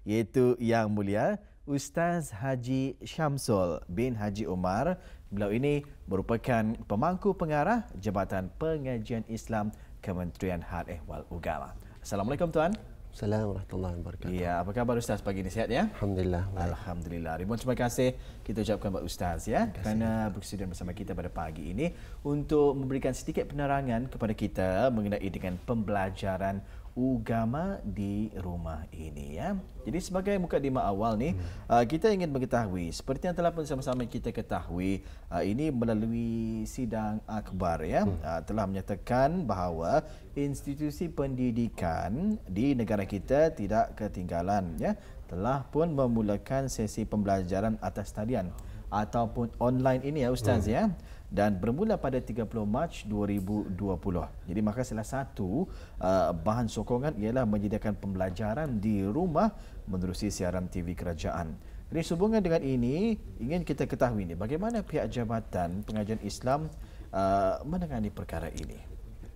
iaitu Yang Mulia Ustaz Haji Syamsul bin Haji Umar. Beliau ini merupakan pemangku pengarah Jabatan Pengajian Islam Kementerian Hal Ehwal Ugama. Assalamualaikum tuan. Assalamualaikum warahmatullahi wabarakatuh. Ya, apa khabar Ustaz pagi ini, sihat ya? Alhamdulillah. Baik. Alhamdulillah. Ribuan terima kasih kita ucapkan kepada Ustaz ya kerana bersedia bersama kita pada pagi ini untuk memberikan sedikit penerangan kepada kita mengenai dengan pembelajaran agama di rumah ini ya. Jadi sebagai mukadimah awal ni kita ingin mengetahui seperti yang telah pun sama-sama kita ketahui ini melalui sidang akbar ya telah menyatakan bahawa institusi pendidikan di negara kita tidak ketinggalan ya, telah pun memulakan sesi pembelajaran atas talian ataupun online ini ya Ustaz ya, dan bermula pada 30 Mac 2020. Jadi maka salah satu bahan sokongan ialah menyediakan pembelajaran di rumah menerusi siaran TV kerajaan. Jadi sehubungan dengan ini ingin kita ketahui ni bagaimana pihak Jabatan Pengajian Islam menangani perkara ini.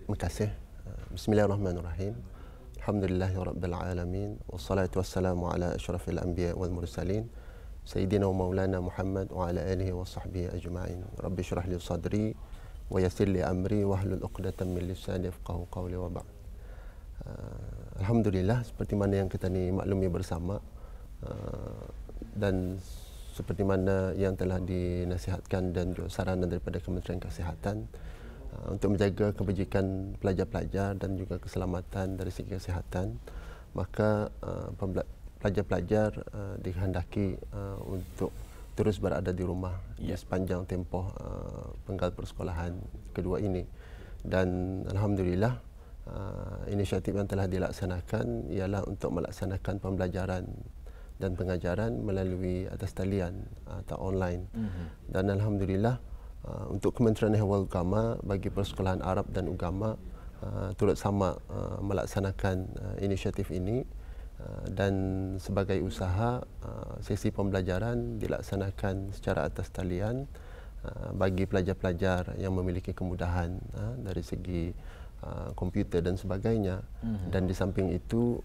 Terima kasih. Bismillahirrahmanirrahim. Alhamdulillahirabbil alamin wassalatu wassalamu ala asyrafil anbiya wal mursalin Sayyidina wa Maulana Muhammad wa ala alihi wa sahbihi ajma'in. Rabbi syrah li sadri wa yassir li amri wa hlul 'uqdatam min lisani yafqahu qawli wa ba'd. Alhamdulillah, seperti mana yang kita ni maklumi bersama dan seperti mana yang telah dinasihatkan dan juga saranan daripada Kementerian Kesihatan untuk menjaga kebajikan pelajar-pelajar dan juga keselamatan dari segi kesihatan, maka pelajar-pelajar dikehendaki untuk terus berada di rumah di sepanjang tempoh penggal persekolahan kedua ini. Dan alhamdulillah inisiatif yang telah dilaksanakan ialah untuk melaksanakan pembelajaran dan pengajaran melalui atas talian atau online. Dan alhamdulillah untuk Kementerian Ehwal Ugama bagi Persekolahan Arab dan Ugama turut sama melaksanakan inisiatif ini. Dan sebagai usaha sesi pembelajaran dilaksanakan secara atas talian bagi pelajar-pelajar yang memiliki kemudahan dari segi komputer dan sebagainya. Dan di samping itu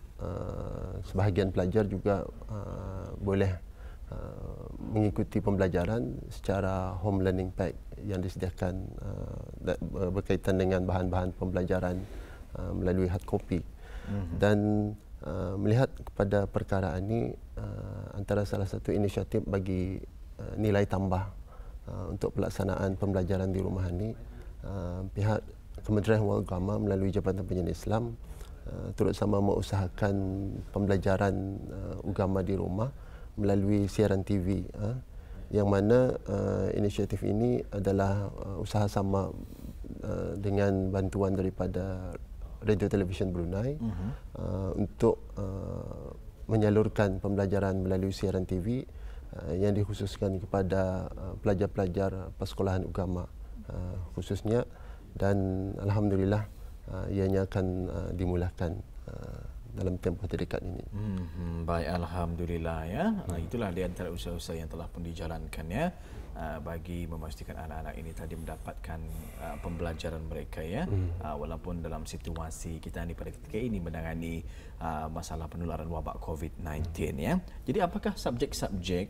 sebahagian pelajar juga boleh mengikuti pembelajaran secara home learning pack yang disediakan berkaitan dengan bahan-bahan pembelajaran melalui hard copy. Dan melihat kepada perkara ini antara salah satu inisiatif bagi nilai tambah untuk pelaksanaan pembelajaran di rumah ini, pihak Kementerian Ehwal Ugama melalui Jabatan Pengajian Islam turut sama mengusahakan pembelajaran agama di rumah melalui siaran TV, yang mana inisiatif ini adalah usaha sama dengan bantuan daripada Radio Television Brunei untuk menyalurkan pembelajaran melalui siaran TV yang dikhususkan kepada pelajar-pelajar persekolahan agama khususnya, dan alhamdulillah ianya akan dimulakan dalam tempoh terdekat ini. Baik, alhamdulillah ya. Itulah di antara usaha-usaha yang telah pun dijalankan ya bagi memastikan anak-anak ini tadi mendapatkan pembelajaran mereka ya, walaupun dalam situasi kita ni pada ketika ini menangani masalah penularan wabak COVID-19 ya. Jadi apakah subjek-subjek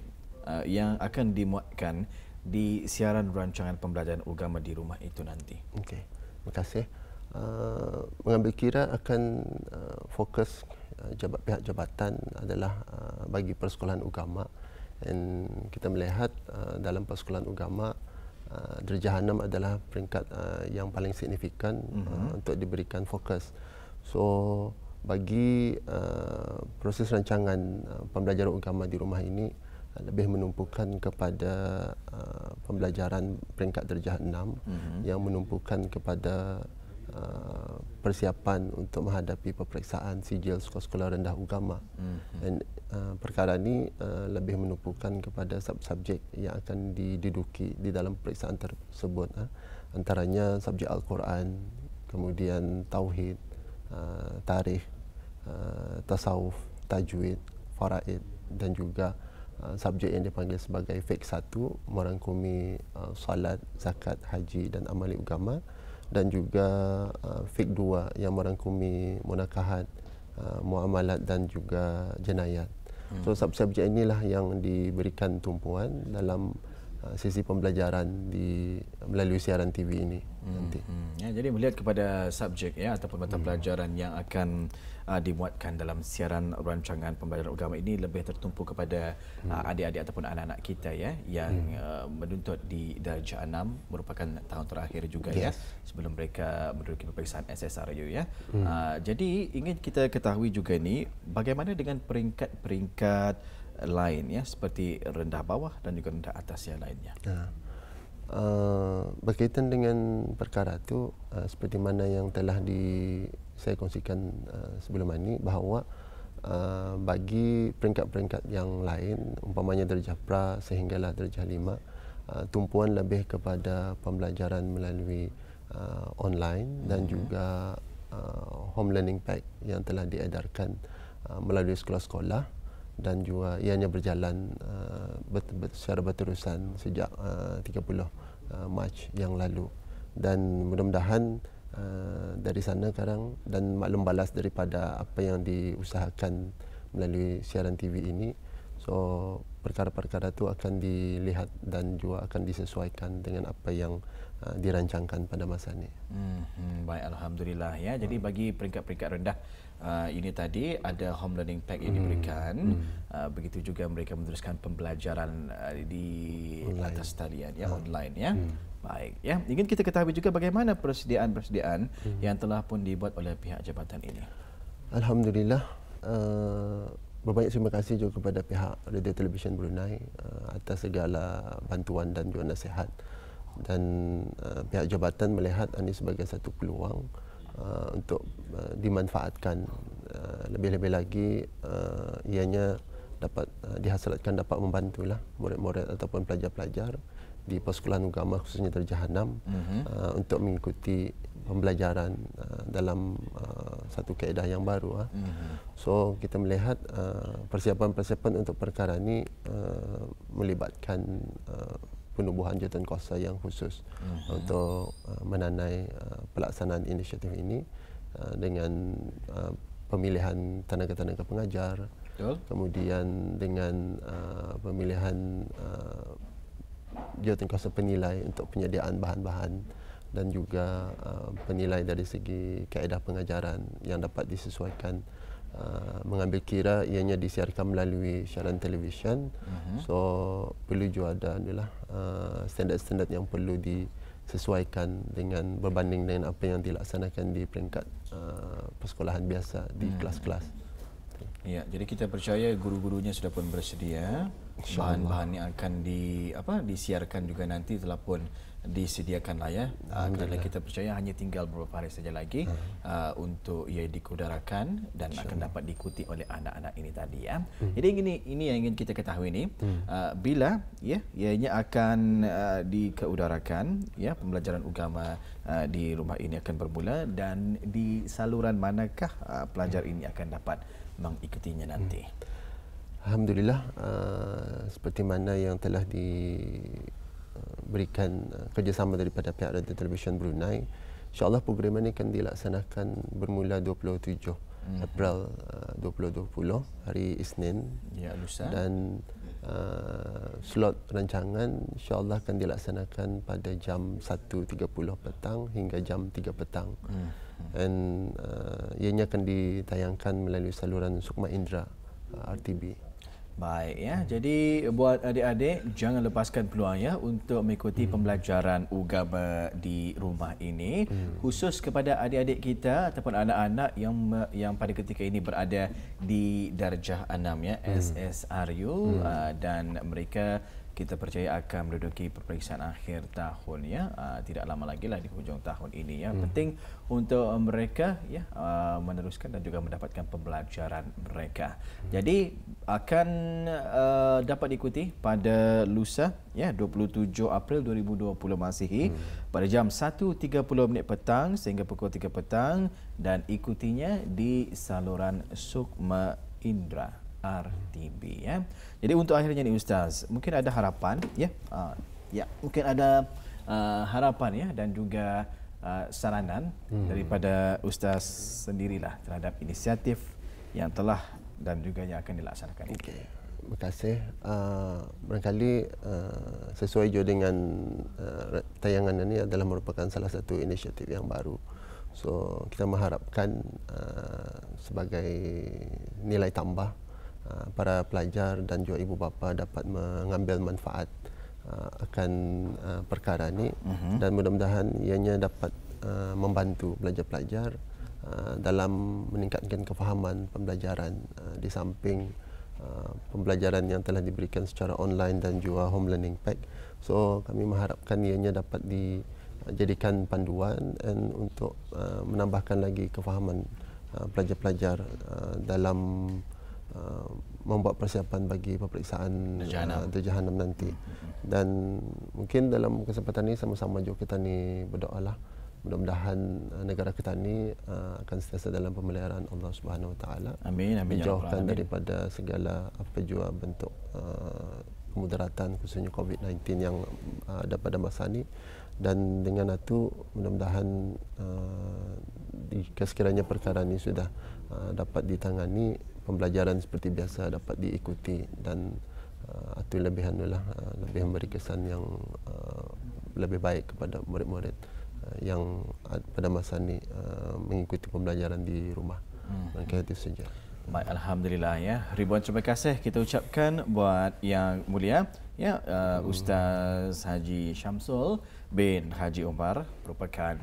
yang akan dimuatkan di siaran rancangan pembelajaran agama di rumah itu nanti? Okey, terima kasih. Mengambil kira akan fokus pihak jabatan adalah bagi persekolahan agama. Dan kita melihat dalam persekolahan agama darjah 6 adalah peringkat yang paling signifikan untuk diberikan fokus. So bagi proses rancangan pembelajaran agama di rumah ini lebih menumpukan kepada pembelajaran peringkat darjah 6 yang menumpukan kepada persiapan untuk menghadapi peperiksaan sijil sekolah-sekolah rendah agama. Dan perkara ini lebih menumpukan kepada subjek yang akan diduduki di dalam peperiksaan tersebut, antaranya subjek Al-Quran, kemudian tauhid, tarikh, tasawuf, tajwid, faraid, dan juga subjek yang dipanggil sebagai fiqh 1 merangkumi salat, zakat, haji dan amali agama, dan juga fiqh 2 yang merangkumi munakahat, muamalat dan juga jenayat. So subjek inilah yang diberikan tumpuan dalam sesi pembelajaran melalui siaran TV ini nanti. Ya, jadi melihat kepada subjek ya ataupun mata pelajaran yang akan dimuatkan dalam siaran rancangan pembelajaran agama ini lebih tertumpu kepada adik-adik ataupun anak-anak kita ya yang menuntut di darjah 6 merupakan tahun terakhir juga ya sebelum mereka menduduki peperiksaan SSRU ya. Jadi ingin kita ketahui juga ni bagaimana dengan peringkat-peringkat lain ya seperti rendah bawah dan juga rendah atas yang lainnya. Berkaitan dengan perkara itu seperti mana yang telah saya kongsikan sebelum ini bahawa bagi peringkat-peringkat yang lain umpamanya darjah pra sehinggalah darjah 5 tumpuan lebih kepada pembelajaran melalui online dan juga home learning pack yang telah diedarkan melalui sekolah-sekolah dan juga ianya berjalan secara berterusan sejak 30 Mac yang lalu dan mudah-mudahan dari sana sekarang dan maklum balas daripada apa yang diusahakan melalui siaran TV ini, so perkara-perkara itu akan dilihat dan juga akan disesuaikan dengan apa yang dirancangkan pada masa ini. Baik, alhamdulillah ya. Jadi bagi peringkat-peringkat rendah ini tadi ada home learning pack yang diberikan. Begitu juga mereka meneruskan pembelajaran di online. Atas talian ya online ya. Baik ya. Ingin kita ketahui juga bagaimana persediaan-persediaan yang telah pun dibuat oleh pihak jabatan ini. Alhamdulillah, berbanyak terima kasih juga kepada pihak Radio Television Brunei atas segala bantuan dan juga nasihat. Dan pihak jabatan melihat ini sebagai satu peluang untuk dimanfaatkan lebih-lebih lagi ianya dapat dihasilkan dapat membantulah murid-murid ataupun pelajar-pelajar di persekolahan agama khususnya darjah 6 untuk mengikuti pembelajaran dalam satu kaedah yang baru. So kita melihat persiapan-persiapan untuk perkara ini melibatkan penubuhan jawatankuasa yang khusus untuk menanai pelaksanaan inisiatif ini dengan pemilihan tenaga-tenaga pengajar, kemudian dengan pemilihan jawatankuasa penilai untuk penyediaan bahan-bahan dan juga penilai dari segi kaedah pengajaran yang dapat disesuaikan. Mengambil kira ianya disiarkan melalui siaran televisyen, so perlu juga ada adalah standard-standard yang perlu disesuaikan dengan berbanding dengan apa yang dilaksanakan di peringkat persekolahan biasa di kelas-kelas. Ya, jadi kita percaya guru-gurunya sudah pun bersedia, bahan-bahan yang akan disiarkan juga nanti telah pun disediakanlah ya. Kerana kita percaya hanya tinggal beberapa hari saja lagi untuk ia dikudarakan dan akan dapat diikuti oleh anak-anak ini tadi ya. Jadi ini yang ingin kita ketahui ni bila ya ianya akan dikeudarakan ya pembelajaran agama di rumah ini akan bermula dan di saluran manakah pelajar ini akan dapat mengikutinya nanti. Alhamdulillah, seperti mana yang telah diberikan kerjasama daripada pihak Radio Television Brunei, insyaAllah program ini akan dilaksanakan bermula 27 April 2020 hari Isnin ya, lusa. Dan slot rancangan insyaAllah akan dilaksanakan pada jam 1.30 petang hingga jam 3 petang. Dan ianya akan ditayangkan melalui saluran Sukma Indra RTB. Baik ya. Jadi buat adik-adik jangan lepaskan peluang ya untuk mengikuti pembelajaran agama di rumah ini, khusus kepada adik-adik kita ataupun anak-anak yang pada ketika ini berada di darjah 6 ya SSRU dan mereka kita percaya akan menduduki peperiksaan akhir tahun ya. Tidak lama lagi lah di hujung tahun ini ya. Penting untuk mereka ya meneruskan dan juga mendapatkan pembelajaran mereka. Jadi akan dapat diikuti pada lusa ya 27 April 2020 Masihi pada jam 1.30 petang sehingga pukul 3 petang dan ikutinya di saluran Sukma Indra RTB ya. Jadi untuk akhirnya ni Ustaz, mungkin ada harapan ya. Mungkin ada harapan ya dan juga saranan daripada Ustaz sendirilah terhadap inisiatif yang telah dan juga yang akan dilaksanakan. Okey. Terima kasih. Barangkali sesuai juga dengan tayangan ini adalah merupakan salah satu inisiatif yang baru. So kita mengharapkan sebagai nilai tambah para pelajar dan juga ibu bapa dapat mengambil manfaat akan perkara ini dan mudah-mudahan ianya dapat membantu pelajar-pelajar dalam meningkatkan kefahaman pembelajaran di samping pembelajaran yang telah diberikan secara online dan juga home learning pack. So kami mengharapkan ianya dapat dijadikan panduan dan untuk menambahkan lagi kefahaman pelajar-pelajar dalam membuat persiapan bagi peperiksaan Jahanam nanti. Dan mungkin dalam kesempatan ini sama-sama juga kita ni berdoalah mudah-mudahan negara kita ni akan sentiasa dalam pemeliharaan Allah Subhanahu Wa Taala. Amin, amin. Dijauhkan daripada segala apa jua bentuk kemudaratan khususnya COVID-19 yang ada pada masa ini. Dan dengan itu mudah-mudahan jika sekiranya perkara ini sudah dapat ditangani, pembelajaran seperti biasa dapat diikuti dan itu lebih memberi kesan yang lebih baik kepada murid-murid yang pada masa ini mengikuti pembelajaran di rumah. Maka itu saja. Baik, alhamdulillah ya. Ribuan terima kasih kita ucapkan buat yang mulia ya Ustaz Haji Syamsul bin Haji Umar, merupakan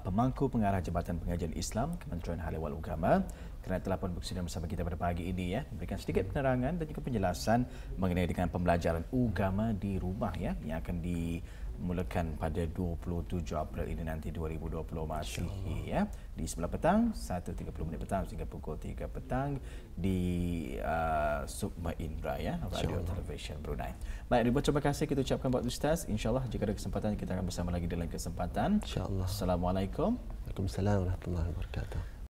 pemangku pengarah Jabatan Pengajian Islam Kementerian Hal Ehwal Agama, kerana telah pun bersedia bersama kita pada pagi ini ya, memberikan sedikit penerangan dan juga penjelasan mengenai dengan pembelajaran agama di rumah ya yang akan dimulakan pada 27 April ini nanti 2020 Masihi ya, di sebelah petang 1.30 petang hingga pukul 3 petang di Sukma Indra ya, Radio Television Brunei. Baik, ribuan terima kasih kita ucapkan buat Ustaz. InsyaAllah jika ada kesempatan kita akan bersama lagi dalam kesempatan. InsyaAllah. Assalamualaikum. Waalaikumsalam warahmatullahi wabarakatuh.